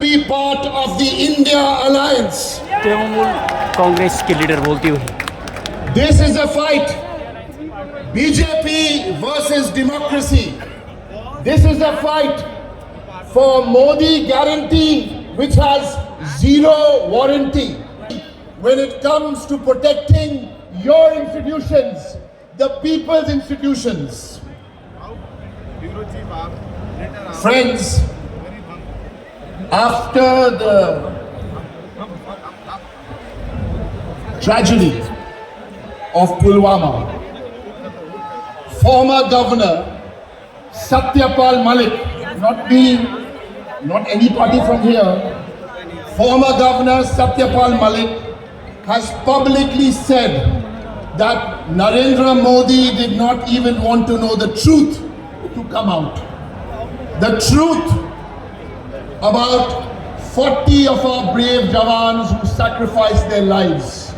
be part of the India alliance. Trinamool Congress के leader बोलती हुई, This is a fight. BJP versus democracy. This is a fight for Modi guarantee, which has zero warranty. When it comes to protecting your institutions, the people's institutions. Friends, after the tragedy of Pulwama, former governor Satyapal Malik, not any party from here, former governor Satyapal Malik has publicly said that Narendra Modi did not even want to know the truth to come out. The truth about 40 of our brave jawans who sacrificed their lives.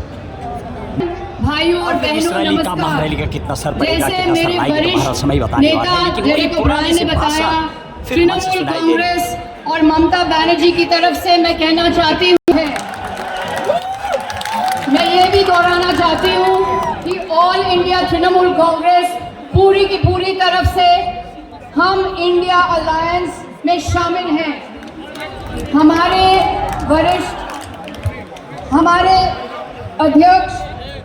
भाइयों और बहनों Israeli का नमस्कार। Rally का कितना sir पड़ेगा, जैसे कितना मेरे सर आएगा, तुम्हारा वरिष्ठ समय बताने वाला है, नेता लेकिन वही डेरेक पुरानी ओब्रायन सी ने भाषा बताया, फिर मंच तृणमूल सुनाई दे रही है। कांग्रेस और ममता बनर्जी की तरफ से मैं कहना चाहती हूँ मैं ये भी दोहराना चाहती हूँ कि ऑल इंडिया तृणमूल कांग्रेस पूरी की पूरी तरफ से हम इंडिया अलायंस में शामिल हैं। हमारे अध्यक्ष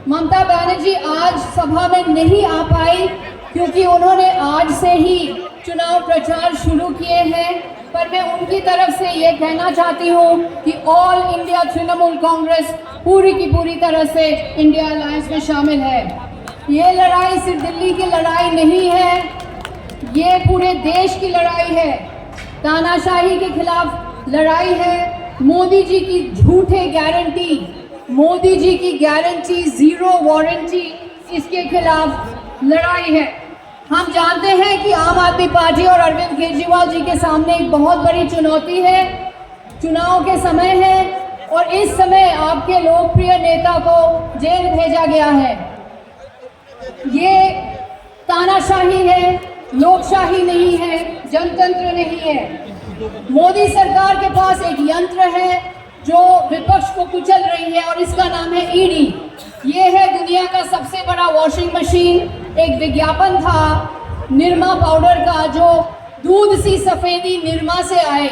ममता बनर्जी आज सभा में नहीं आ पाई क्योंकि उन्होंने आज से ही चुनाव प्रचार शुरू किए हैं, पर मैं उनकी तरफ से ये कहना चाहती हूँ कि ऑल इंडिया तृणमूल कांग्रेस पूरी की पूरी तरह से इंडिया अलायंस में शामिल है। ये लड़ाई सिर्फ दिल्ली की लड़ाई नहीं है, ये पूरे देश की लड़ाई है। तानाशाही के खिलाफ लड़ाई है। मोदी जी की झूठे गारंटी, मोदी जी की गारंटी जीरो वारंटी, इसके खिलाफ लड़ाई है। हम जानते हैं कि आम आदमी पार्टी और अरविंद केजरीवाल जी के सामने एक बहुत बड़ी चुनौती है। चुनाव के समय है और इस समय आपके लोकप्रिय नेता को जेल भेजा गया है। ये तानाशाही है, लोकशाही नहीं है, जनतंत्र नहीं है। मोदी सरकार के पास एक यंत्र है जो विपक्ष को कुचल रही है और इसका नाम है ईडी। ये है दुनिया का सबसे बड़ा वॉशिंग मशीन। एक विज्ञापन था निरमा पाउडर का जो दूध सी सफेदी निरमा से आए।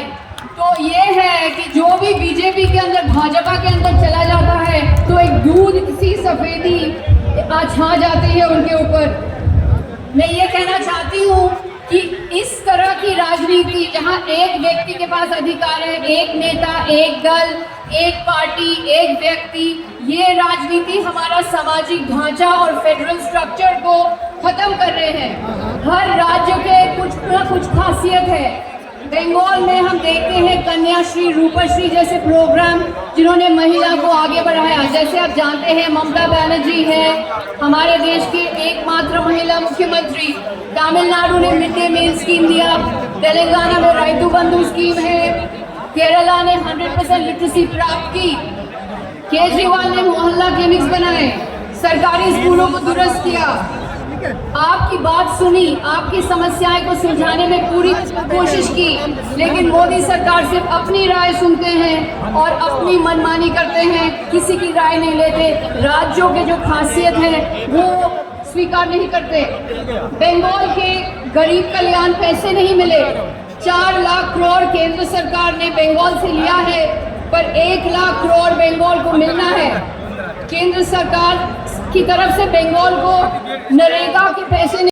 तो ये है कि जो भी बीजेपी के अंदर, भाजपा के अंदर चला जाता है तो एक दूध सी सफेदी छा जाती है उनके ऊपर। मैं ये कहना चाहती हूँ कि इस तरह की राजनीति जहां एक व्यक्ति के पास अधिकार है, एक नेता, एक दल, एक पार्टी, एक व्यक्ति, ये राजनीति हमारा सामाजिक ढांचा और फेडरल स्ट्रक्चर को खत्म कर रहे हैं। हर राज्य के कुछ ना कुछ खासियत है। बंगाल में हम देखते हैं कन्याश्री, रूपश्री जैसे प्रोग्राम जिन्होंने महिला को आगे बढ़ाया। जैसे आप जानते हैं ममता बनर्जी है हमारे देश के एकमात्र महिला मुख्यमंत्री। तमिलनाडु ने मिड डे मील स्कीम दिया, तेलंगाना में राइतु बंधु स्कीम है, केरला ने 100% लिटरेसी प्राप्त की, केजरीवाल ने मोहल्ला क्लिनिक्स बनाए, सरकारी स्कूलों को दुरुस्त किया। आपकी बात सुनी, आपकी समस्याएं को सुलझाने में पूरी कोशिश की, लेकिन मोदी सरकार सिर्फ अपनी राय सुनते हैं और अपनी मनमानी करते हैं, किसी की राय नहीं लेते। राज्यों के जो खासियत है वो स्वीकार नहीं करते। बंगाल के गरीब कल्याण पैसे नहीं मिले। 4 लाख करोड़ केंद्र सरकार ने बंगाल से लिया है, पर 1 लाख करोड़ बंगाल को मिलना है। केंद्र सरकार की तरफ से बंगाल को नरेगा के पैसे